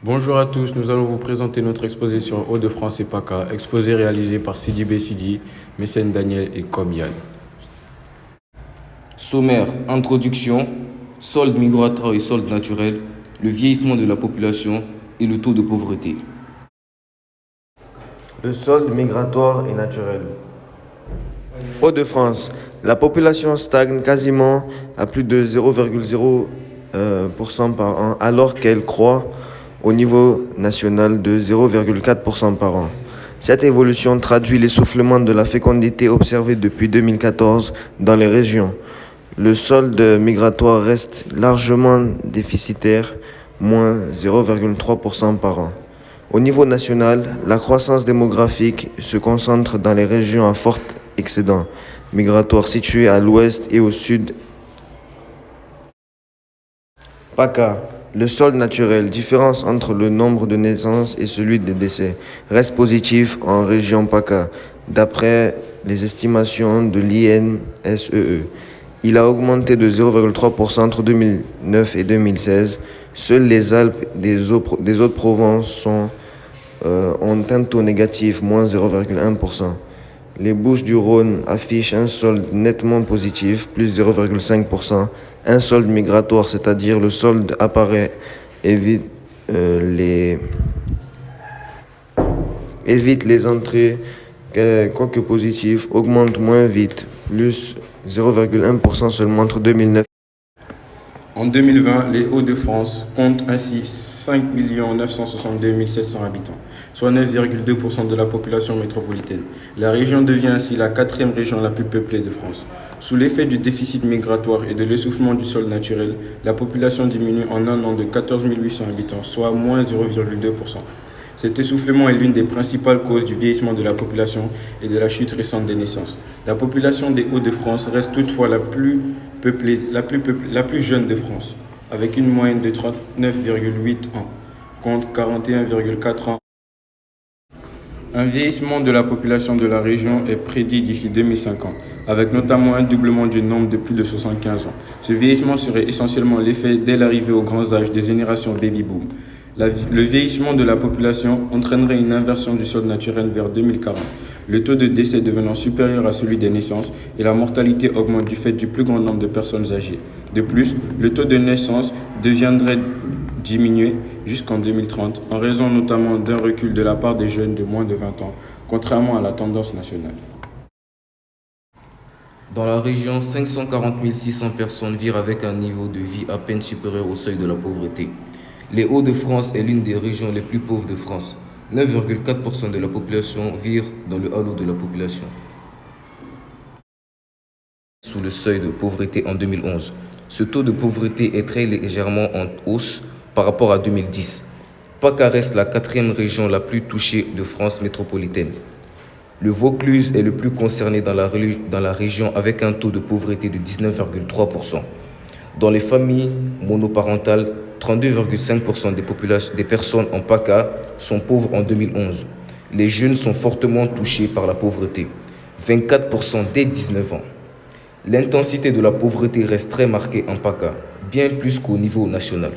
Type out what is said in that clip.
Bonjour à tous, nous allons vous présenter notre exposé sur Hauts-de-France et PACA, exposé réalisé par Sidi B. Sidi, Mécène Daniel et Comial. Sommaire, introduction, solde migratoire et solde naturel, le vieillissement de la population et le taux de pauvreté. Le solde migratoire est naturel. Hauts-de-France, la population stagne quasiment à plus de 0,0% par an, alors qu'elle croît au niveau national de 0,4% par an. Cette évolution traduit l'essoufflement de la fécondité observé depuis 2014 dans les régions. Le solde migratoire reste largement déficitaire, moins 0,3% par an. Au niveau national, la croissance démographique se concentre dans les régions à fort excédent migratoire situées à l'ouest et au sud. PACA. Le solde naturel, différence entre le nombre de naissances et celui des décès, reste positif en région PACA, d'après les estimations de l'INSEE. Il a augmenté de 0,3% entre 2009 et 2016. Seules les Alpes des Hauts-de-Provence ont un taux négatif, moins 0,1%. Les Bouches-du-Rhône affichent un solde nettement positif, plus 0,5%. Un solde migratoire, c'est-à-dire le solde apparaît évite les entrées, quoique positif, augmente moins vite, plus 0,1% seulement entre 2009. En 2020, les Hauts-de-France comptent ainsi 5 962 700 habitants, soit 9,2% de la population métropolitaine. La région devient ainsi la quatrième région la plus peuplée de France. Sous l'effet du déficit migratoire et de l'essoufflement du sol naturel, la population diminue en un an de 14 800 habitants, soit moins 0,2%. Cet essoufflement est l'une des principales causes du vieillissement de la population et de la chute récente des naissances. La population des Hauts-de-France reste toutefois la plus jeune de France, avec une moyenne de 39,8 ans, contre 41,4 ans. Un vieillissement de la population de la région est prédit d'ici 2050, avec notamment un doublement du nombre de plus de 75 ans. Ce vieillissement serait essentiellement l'effet dès l'arrivée aux grands âges des générations baby-boom. Le vieillissement de la population entraînerait une inversion du solde naturel vers 2040, le taux de décès devenant supérieur à celui des naissances et la mortalité augmente du fait du plus grand nombre de personnes âgées. De plus, le taux de naissance deviendrait diminuer jusqu'en 2030 en raison notamment d'un recul de la part des jeunes de moins de 20 ans, contrairement à la tendance nationale. Dans la région, 540 600 personnes vivent avec un niveau de vie à peine supérieur au seuil de la pauvreté. Les Hauts-de-France est l'une des régions les plus pauvres de France. 9,4% de la population vit dans le halo de la population, sous le seuil de pauvreté en 2011. Ce taux de pauvreté est très légèrement en hausse par rapport à 2010. PACA reste la quatrième région la plus touchée de France métropolitaine. Le Vaucluse est le plus concerné dans la région avec un taux de pauvreté de 19,3%. Dans les familles monoparentales, 32,5% des personnes en PACA sont pauvres en 2011. Les jeunes sont fortement touchés par la pauvreté, 24% dès 19 ans. L'intensité de la pauvreté reste très marquée en PACA, bien plus qu'au niveau national.